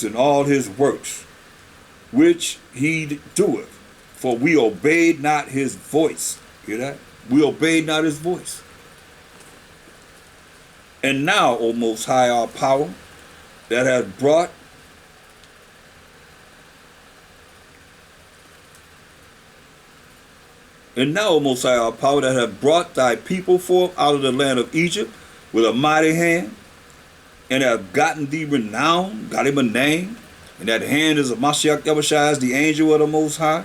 in all his works, which he doeth. For we obeyed not his voice. Hear that? We obeyed not his voice. And now, O Most High, our power, that hath brought And now, O Most High, our power, that hath brought thy people forth out of the land of Egypt with a mighty hand, and have gotten thee renown, got him a name, and that hand is of Mashiach Yahushua, the angel of the Most High.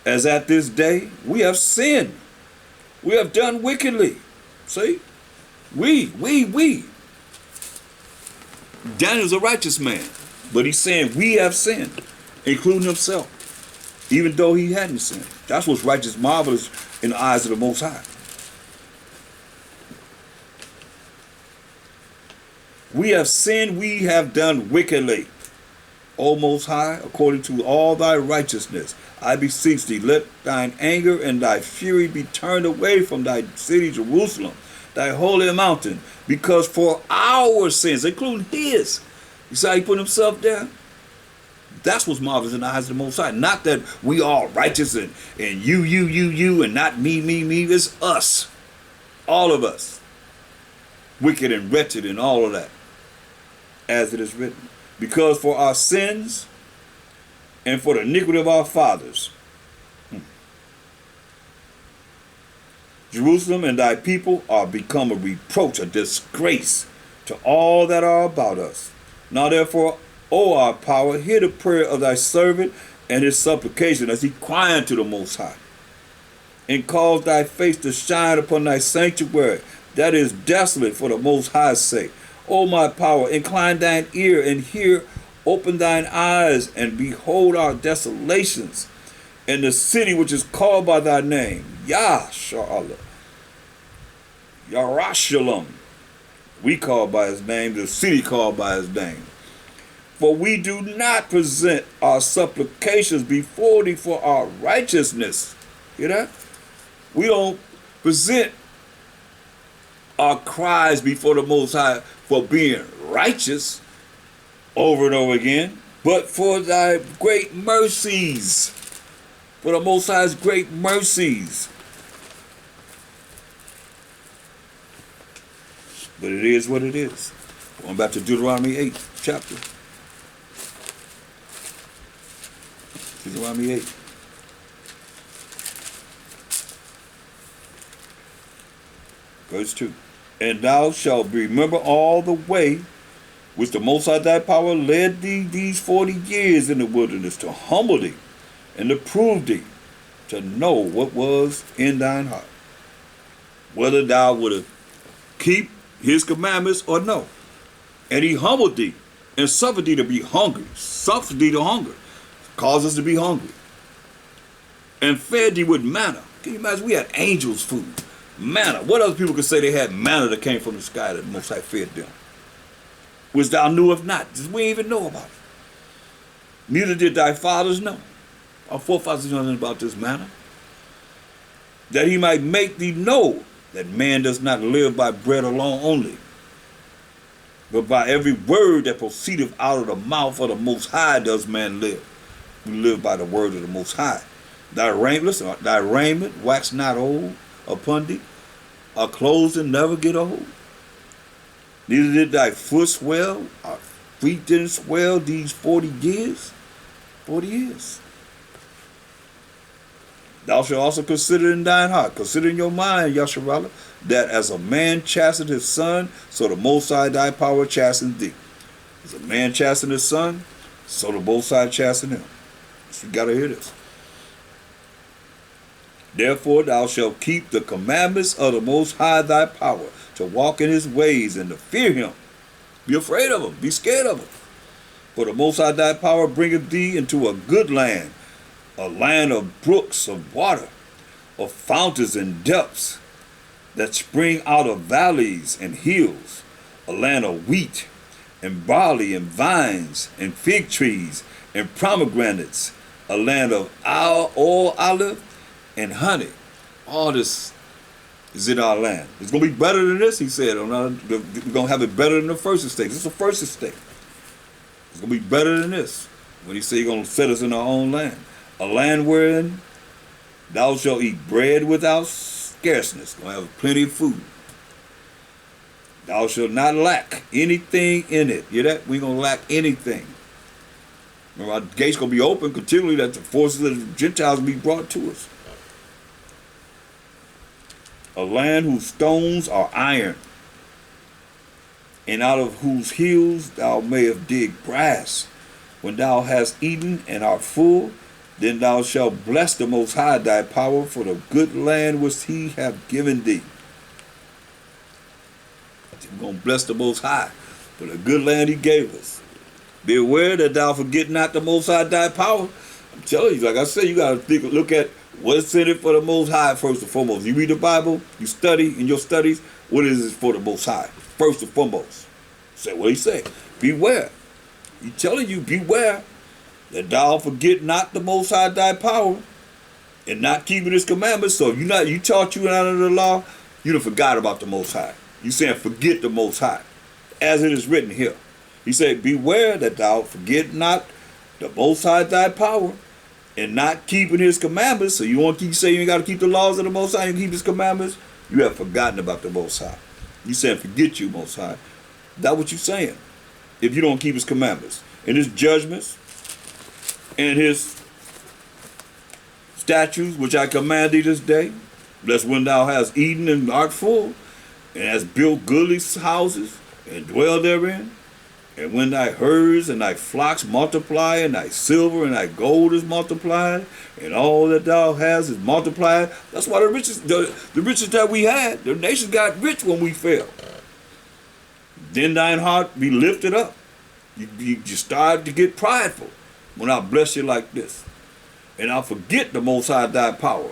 As at this day, we have sinned. We have done wickedly. See? We. Daniel's a righteous man, but he's saying we have sinned, including himself, even though he hadn't sinned. That's what's righteous, marvelous in the eyes of the Most High. We have sinned, we have done wickedly. O Most High, according to all thy righteousness, I beseech thee, let thine anger and thy fury be turned away from thy city Jerusalem, thy holy mountain, because for our sins, including his, you see how he put himself there? That's what's marvelous in the eyes of the Most High. Not that we are righteous and you, and not me. It's us. All of us. Wicked and wretched and all of that. As it is written. Because for our sins and for the iniquity of our fathers, Jerusalem and thy people are become a reproach, a disgrace to all that are about us. Now therefore, O our power, hear the prayer of thy servant and his supplication as he crying to the Most High. And cause thy face to shine upon thy sanctuary, that is desolate for the Most High's sake. O my power, incline thine ear and hear, open thine eyes and behold our desolations, and the city which is called by thy name, Yasharahla, Yarashalam. We call by his name, the city called by his name. For we do not present our supplications before thee for our righteousness. Hear that? We don't present our cries before the Most High for being righteous over and over again, but for thy great mercies. For the Most High's great mercies. But it is what it is. Going back to Deuteronomy 8 chapter. Deuteronomy 8. Verse 2. And thou shalt remember all the way which the Most High thy power led thee these 40 years in the wilderness, to humble thee and to prove thee, to know what was in thine heart, whether thou wouldst keep his commandments or no. And he humbled thee and suffered thee to be hungry, suffered thee to hunger, caused us to be hungry, and fed thee with manna. Can you imagine? We had angels' food. Manna. What other people could say they had manna that came from the sky that the Most High fed them? Which thou knewest not. We ain't even know about it. Neither did thy fathers know. Our forefathers didn't know nothing about this manna. That he might make thee know that man does not live by bread alone only, but by every word that proceedeth out of the mouth of the Most High does man live. We live by the word of the Most High. Thy raiment wax not old upon thee, our clothing never get old. Neither did thy foot swell, our feet didn't swell these 40 years. 40 years. Thou shalt also consider in thine heart, consider in your mind, Yasharahla, that as a man chastened his son, so the Most High thy power chastened thee. As a man chastened his son, so the Most High chastened him. So you gotta hear this. Therefore thou shalt keep the commandments of the Most High thy power, to walk in his ways and to fear him. Be afraid of him, be scared of him. For the Most High thy power bringeth thee into a good land, a land of brooks of water, of fountains and depths that spring out of valleys and hills, a land of wheat and barley and vines and fig trees and pomegranates, a land of oil, olive, and honey. All this is in our land. It's going to be better than this, he said. We're going to have it better than the first estate. This is the first estate. It's going to be better than this. When he say he's going to set us in our own land. A land wherein thou shalt eat bread without scarceness. Going to have plenty of food. Thou shalt not lack anything in it. You hear that? We ain't going to lack anything. Remember, our gates going to be open continually that the forces of the Gentiles will be brought to us. A land whose stones are iron, and out of whose hills thou mayest dig brass. When thou hast eaten and art full, then thou shalt bless the Most High thy power for the good land which he hath given thee. We're going to bless the Most High for the good land he gave us. Be aware that thou forget not the Most High thy power. I'm telling you, like I said, you got to look at what's in it for the Most High first and foremost. You read the Bible, you study in your studies, what is it for the Most High? First and foremost. Say what he say. Beware. He's telling you, beware that thou forget not the Most High thy power and not keeping his commandments. So if you taught you out of the law, you done forgot about the Most High. You saying forget the Most High. As it is written here. He said, beware that thou forget not the Most High thy power and not keeping his commandments. So you want to keep saying you ain't got to keep the laws of the Most High and keep his commandments. You have forgotten about the Most High. You saying forget you, Most High. That's what you're saying. If you don't keep his commandments and his judgments and his statutes, which I command thee this day, lest when thou hast eaten and art full, and hast built goodly houses and dwell therein, and when thy herds and thy flocks multiply, and thy silver and thy gold is multiplied, and all that thou hast is multiplied. That's why the riches that we had, the nations got rich when we fell. Then thine heart be lifted up. You start to get prideful when I bless you like this. And I'll forget the Most High thy power,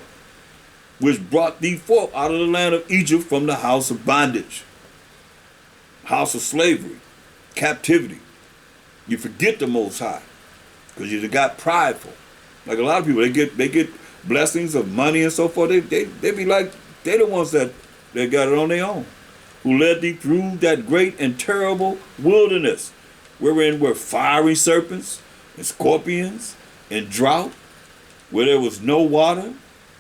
which brought thee forth out of the land of Egypt from the house of bondage, house of slavery, captivity. You forget the Most High because you got prideful. Like a lot of people, they get blessings of money and so forth. They be like they the ones that got it on their own. Who led thee through that great and terrible wilderness, wherein were fiery serpents and scorpions and drought, where there was no water,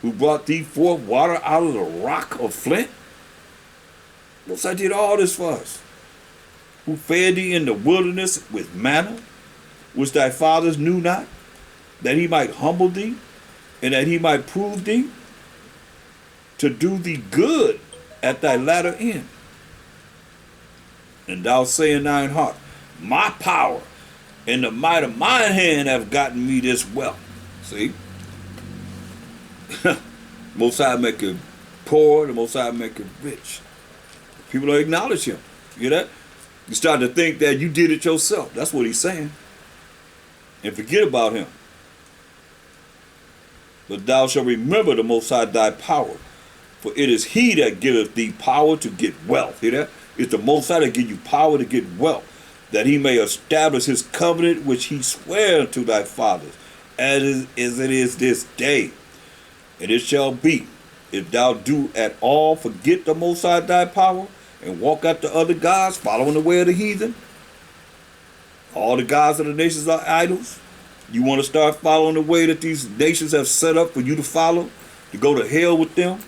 who brought thee forth water out of the rock of flint. Most High did all this for us. Who fed thee in the wilderness with manna, which thy fathers knew not, that he might humble thee, and that he might prove thee, to do thee good at thy latter end. And thou say in thine heart, my power and the might of mine hand have gotten me this wealth. See? Most High make it poor, the Most High make it rich. People don't acknowledge him. You hear that? You start to think that you did it yourself. That's what he's saying. And forget about him. But thou shalt remember the Most High thy power, for it is he that giveth thee power to get wealth. Hear that? It's the Most High that give you power to get wealth, that he may establish his covenant which he sware unto thy fathers, as it is this day. And it shall be, if thou do at all forget the Most High thy power, and walk after other gods, following the way of the heathen. All the gods of the nations are idols. You want to start following the way that these nations have set up for you to follow, to go to hell with them.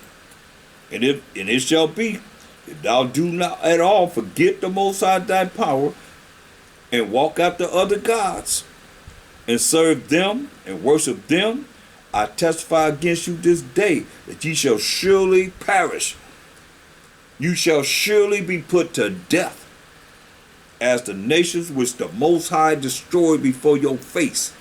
And it shall be, if thou do not at all forget the Most High thy power, and walk after other gods, and serve them, and worship them, I testify against you this day, that ye shall surely perish. You shall surely be put to death, as the nations which the Most High destroyed before your face.